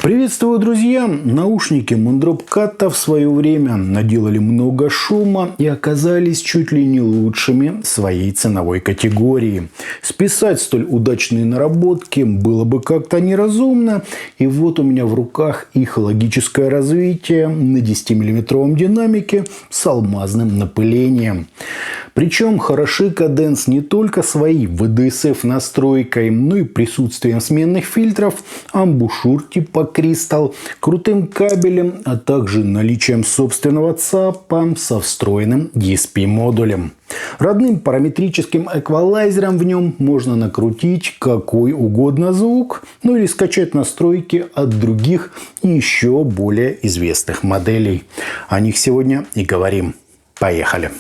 Приветствую, друзья! Наушники Moondrop в свое время наделали много шума и оказались чуть ли не лучшими своей ценовой категории. Списать столь удачные наработки было бы как-то неразумно, и вот у меня в руках их логическое развитие на 10-мм динамике с алмазным напылением. Причем хороши Kadence не только своей VDSF настройкой, но и присутствием сменных фильтров, амбушюр типа Crystal, крутым кабелем, а также наличием собственного ЦАПа со встроенным DSP-модулем. Родным параметрическим эквалайзером в нем можно накрутить какой угодно звук, ну или скачать настройки от других и еще более известных моделей. О них сегодня и говорим. Поехали!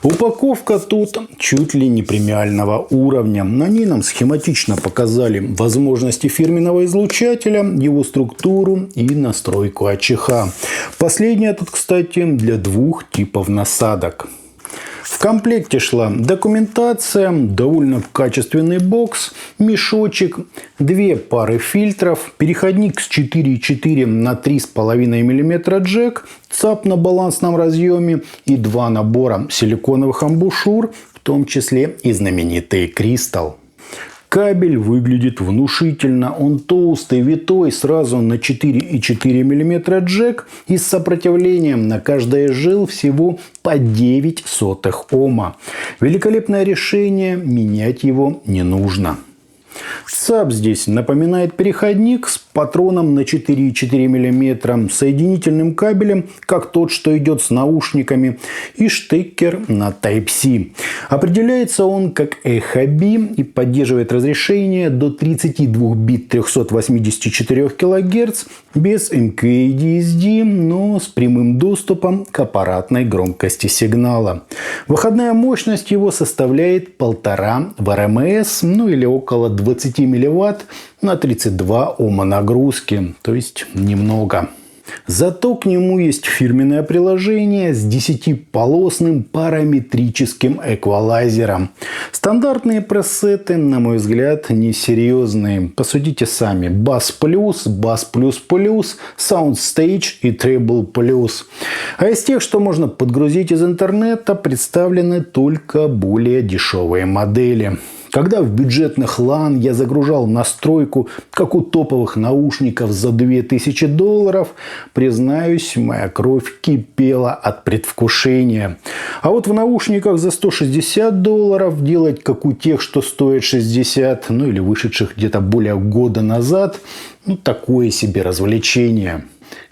Упаковка тут чуть ли не премиального уровня. На ней нам схематично показали возможности фирменного излучателя, его структуру и настройку АЧХ. Последняя тут, кстати, для двух типов насадок. В комплекте шла документация, довольно качественный бокс, мешочек, две пары фильтров, переходник с 4,4 на 3,5 мм джек, ЦАП на балансном разъеме и два набора силиконовых амбушюр, в том числе и знаменитый Crystal. Кабель выглядит внушительно. Он толстый, витой, сразу на 4,4 мм джек и с сопротивлением на каждое жил всего по 0,09 Ома. Великолепное решение, менять его не нужно. ЦАП здесь напоминает переходник с патроном на 4,4 мм, соединительным кабелем, как тот, что идет с наушниками, и штекер на Type-C. Определяется он как Echo-B и поддерживает разрешение до 32 бит 384 кГц без MQA-DSD, но с прямым доступом к аппаратной громкости сигнала. Выходная мощность его составляет 1,5 в РМС, ну или около 20 милливатт на 32 Ома нагрузки, то есть немного. Зато к нему есть фирменное приложение с 10-полосным параметрическим эквалайзером. Стандартные пресеты, на мой взгляд, несерьезные. Посудите сами. Bass+, Bass++, Soundstage и Treble+. А из тех, что можно подгрузить из интернета, представлены только более дешевые модели. Когда в бюджетных LAN я загружал настройку, как у топовых наушников за $2000, признаюсь, моя кровь кипела от предвкушения. А вот в наушниках за $160 делать, как у тех, что стоят 60, ну или вышедших где-то более года назад, такое себе развлечение.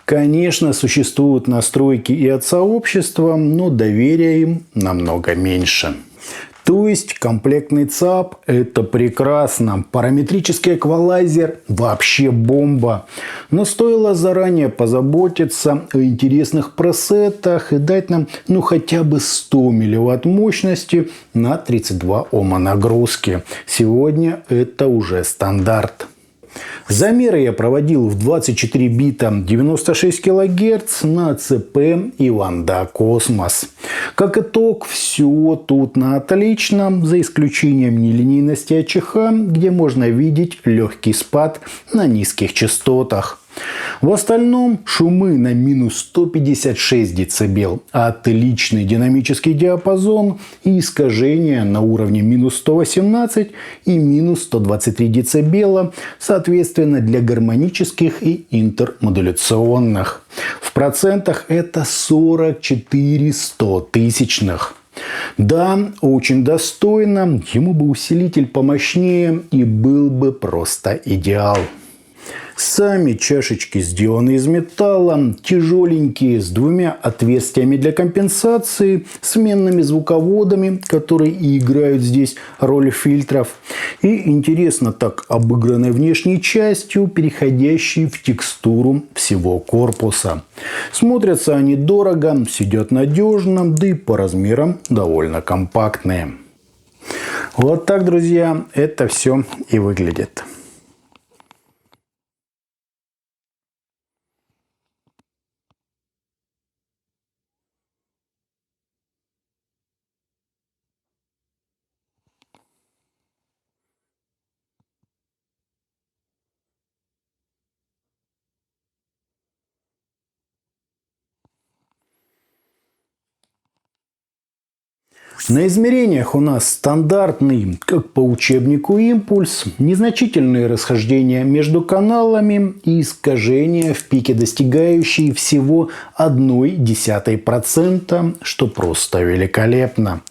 Конечно, существуют настройки и от сообщества, но доверия им намного меньше. То есть комплектный ЦАП – это прекрасно. Параметрический эквалайзер – вообще бомба. Но стоило заранее позаботиться о интересных пресетах и дать нам хотя бы 100 милливатт мощности на 32 Ома нагрузки. Сегодня это уже стандарт. Замеры я проводил в 24 бита 96 кГц на ЦП и Ванда Космос. Как итог, все тут на отлично, за исключением нелинейности АЧХ, где можно видеть легкий спад на низких частотах. В остальном шумы на минус 156 дБ, отличный динамический диапазон и искажения на уровне минус 118 и минус 123 дБ, соответственно, для гармонических и интермодуляционных. В процентах это 44 100-тысячных. Да, очень достойно, ему бы усилитель помощнее и был бы просто идеал. Сами чашечки сделаны из металла, тяжеленькие, с двумя отверстиями для компенсации, сменными звуководами, которые и играют здесь роль фильтров. И интересно так обыгранной внешней частью, переходящей в текстуру всего корпуса. Смотрятся они дорого, сидят надежно, да и по размерам довольно компактные. Вот так, друзья, это все и выглядит. На измерениях у нас стандартный, как по учебнику, импульс, незначительные расхождения между каналами и искажения в пике, достигающие всего 0,1%, что просто великолепно.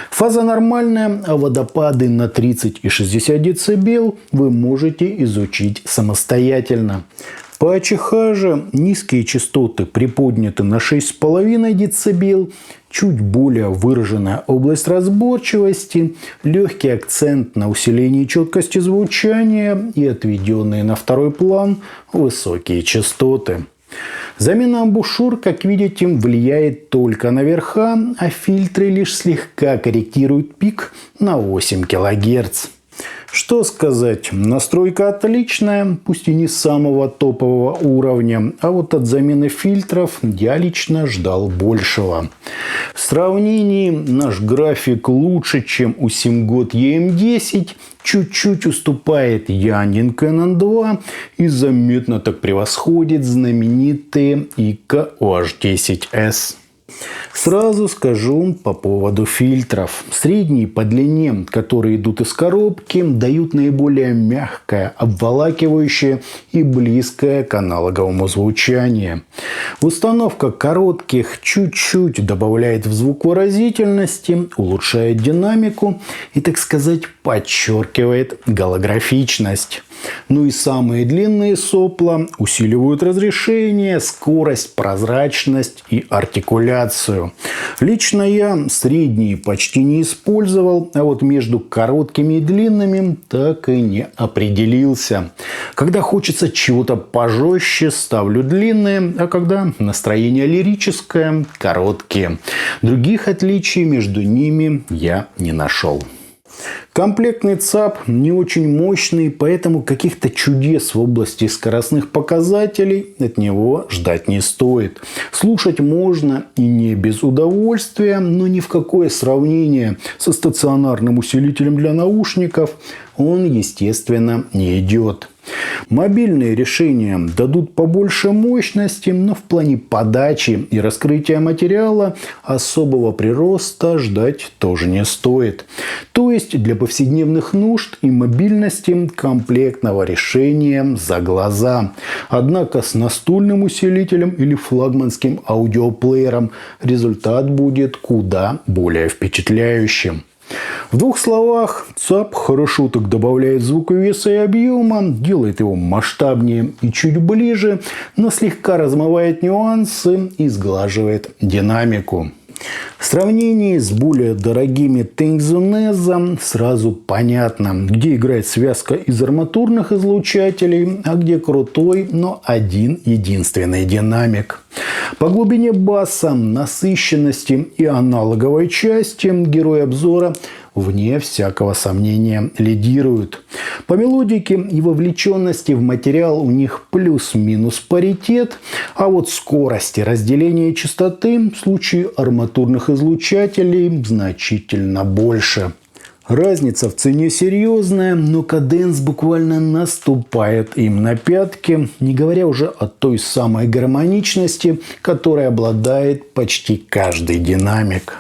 Фаза нормальная, а водопады на 30 и 60 дБ вы можете изучить самостоятельно. По АЧХ же низкие частоты приподняты на 6,5 дБ, чуть более выраженная область разборчивости, легкий акцент на усилении четкости звучания и отведенные на второй план высокие частоты. Замена амбушюр, как видите, влияет только на верха, а фильтры лишь слегка корректируют пик на 8 кГц. Что сказать, настройка отличная, пусть и не самого топового уровня, а вот от замены фильтров я лично ждал большего. В сравнении наш график лучше, чем у SIMGOT EM10, чуть-чуть уступает Яндин Canon 2 и заметно так превосходит знаменитые ICA OH10S. Сразу скажу по поводу фильтров. Средние по длине, которые идут из коробки, дают наиболее мягкое, обволакивающее и близкое к аналоговому звучанию. Установка коротких чуть-чуть добавляет в звук выразительности, улучшает динамику и, так сказать, подчеркивает голографичность. Ну и самые длинные сопла усиливают разрешение, скорость, прозрачность и артикуляцию. Лично я средние почти не использовал, а вот между короткими и длинными так и не определился. Когда хочется чего-то пожестче, ставлю длинные, а когда настроение лирическое – короткие. Других отличий между ними я не нашел. Комплектный ЦАП не очень мощный, поэтому каких-то чудес в области скоростных показателей от него ждать не стоит. Слушать можно и не без удовольствия, но ни в какое сравнение со стационарным усилителем для наушников он, естественно, не идет. Мобильные решения дадут побольше мощности, но в плане подачи и раскрытия материала особого прироста ждать тоже не стоит. То есть для повседневных нужд и мобильности комплектного решения за глаза. Однако с настольным усилителем или флагманским аудиоплеером результат будет куда более впечатляющим. В двух словах, ЦАП хорошо так добавляет звуковеса и объема, делает его масштабнее и чуть ближе, но слегка размывает нюансы и сглаживает динамику. В сравнении с более дорогими Tenxuneza сразу понятно, где играет связка из арматурных излучателей, а где крутой, но один единственный динамик. По глубине баса, насыщенности и аналоговой части герой обзора вне всякого сомнения лидируют. По мелодике и вовлеченности в материал у них плюс-минус паритет, а вот скорости разделения частоты в случае арматурных излучателей значительно больше. Разница в цене серьезная, но каденс буквально наступает им на пятки, не говоря уже о той самой гармоничности, которой обладает почти каждый динамик.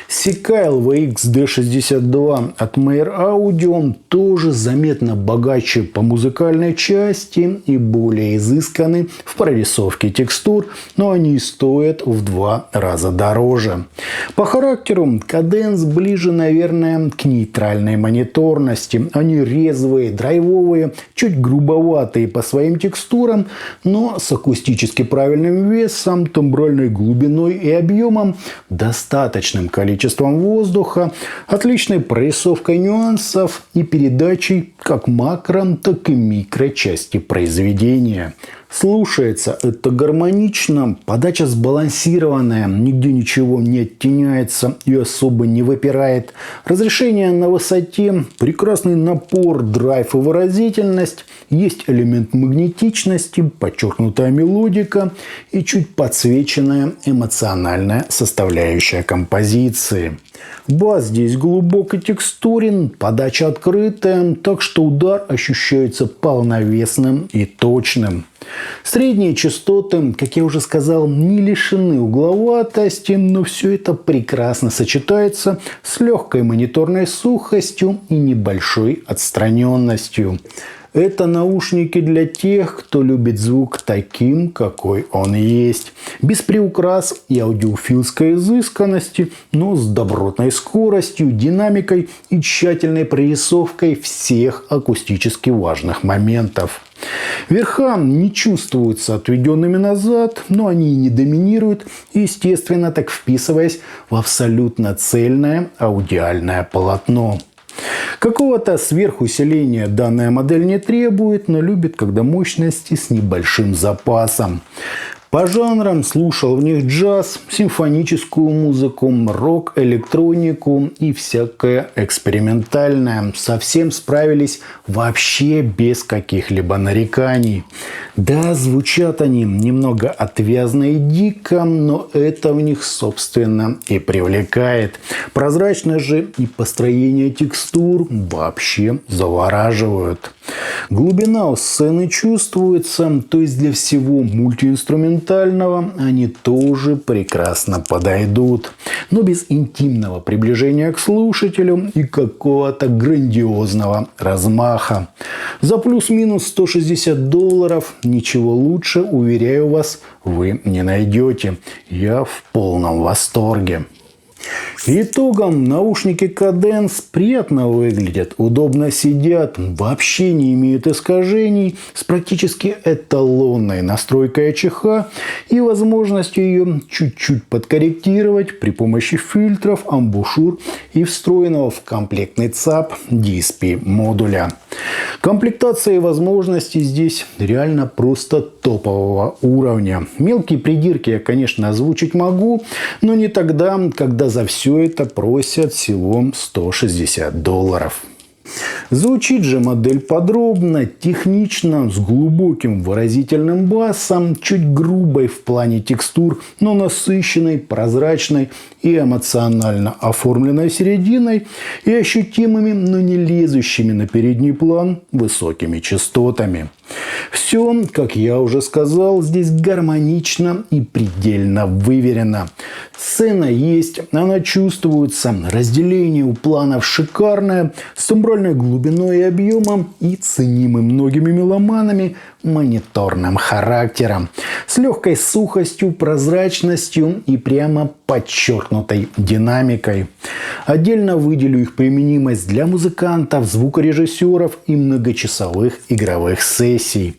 Sika LVX D62 от Meyer Audio тоже заметно богаче по музыкальной части и более изысканы в прорисовке текстур, но они стоят в 2 раза дороже. По характеру каденс ближе, наверное, к нейтральной мониторности. Они резвые, драйвовые, чуть грубоватые по своим текстурам, но с акустически правильным весом, тембральной глубиной и объемом, достаточным количеством воздуха, отличной прорисовкой нюансов и передачей как макро, так и микро части произведения. Слушается это гармонично, подача сбалансированная, нигде ничего не оттеняется и особо не выпирает. Разрешение на высоте, прекрасный напор, драйв и выразительность, есть элемент магнетичности, подчеркнутая мелодика и чуть подсвеченная эмоциональная составляющая композиции. Бас здесь глубоко текстурен, подача открытая, так что удар ощущается полновесным и точным. Средние частоты, как я уже сказал, не лишены угловатости, но все это прекрасно сочетается с легкой мониторной сухостью и небольшой отстраненностью. Это наушники для тех, кто любит звук таким, какой он есть. Без приукрас и аудиофильской изысканности, но с добротной скоростью, динамикой и тщательной прорисовкой всех акустически важных моментов. Верха не чувствуются отведенными назад, но они и не доминируют, естественно, так вписываясь в абсолютно цельное аудиальное полотно. Какого-то сверхусиления данная модель не требует, но любит, когда мощности с небольшим запасом. По жанрам слушал в них джаз, симфоническую музыку, рок, электронику и всякое экспериментальное. Совсем справились вообще без каких-либо нареканий. Да, звучат они немного отвязно и дико, но это в них, собственно, и привлекает. Прозрачность же и построение текстур вообще завораживают. Глубина у сцены чувствуется, то есть для всего мультиинструментального они тоже прекрасно подойдут. Но без интимного приближения к слушателю и какого-то грандиозного размаха. За плюс-минус $160 ничего лучше, уверяю вас, вы не найдете. Я в полном восторге. Итогом наушники Kadence приятно выглядят, удобно сидят, вообще не имеют искажений, с практически эталонной настройкой АЧХ и возможностью ее чуть-чуть подкорректировать при помощи фильтров, амбушюр и встроенного в комплектный ЦАП DSP модуля. Комплектация и возможности здесь реально просто топового уровня. Мелкие придирки я, конечно, озвучить могу, но не тогда, когда за все это просят всего $160. Звучит же модель подробно, технично, с глубоким выразительным басом, чуть грубой в плане текстур, но насыщенной, прозрачной и эмоционально оформленной серединой и ощутимыми, но не лезущими на передний план высокими частотами. Все, как я уже сказал, здесь гармонично и предельно выверено. Сцена есть, она чувствуется, разделение у планов шикарное, с тембральной глубиной и объемом и ценимым многими меломанами мониторным характером, с легкой сухостью, прозрачностью и прямо подчеркнутой динамикой. Отдельно выделю их применимость для музыкантов, звукорежиссеров и многочасовых игровых сессий.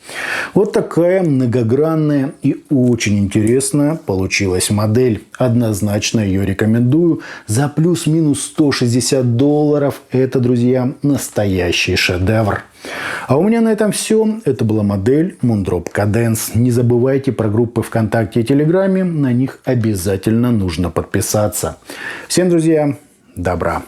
Вот такая многогранная и очень интересная получилась модель. Однозначно ее рекомендую. За плюс-минус $160 это, друзья, настоящий шедевр. А у меня на этом все. Это была модель Moondrop Kadence. Не забывайте про группы ВКонтакте и Телеграме. На них обязательно нужно подписаться. Всем, друзья, добра.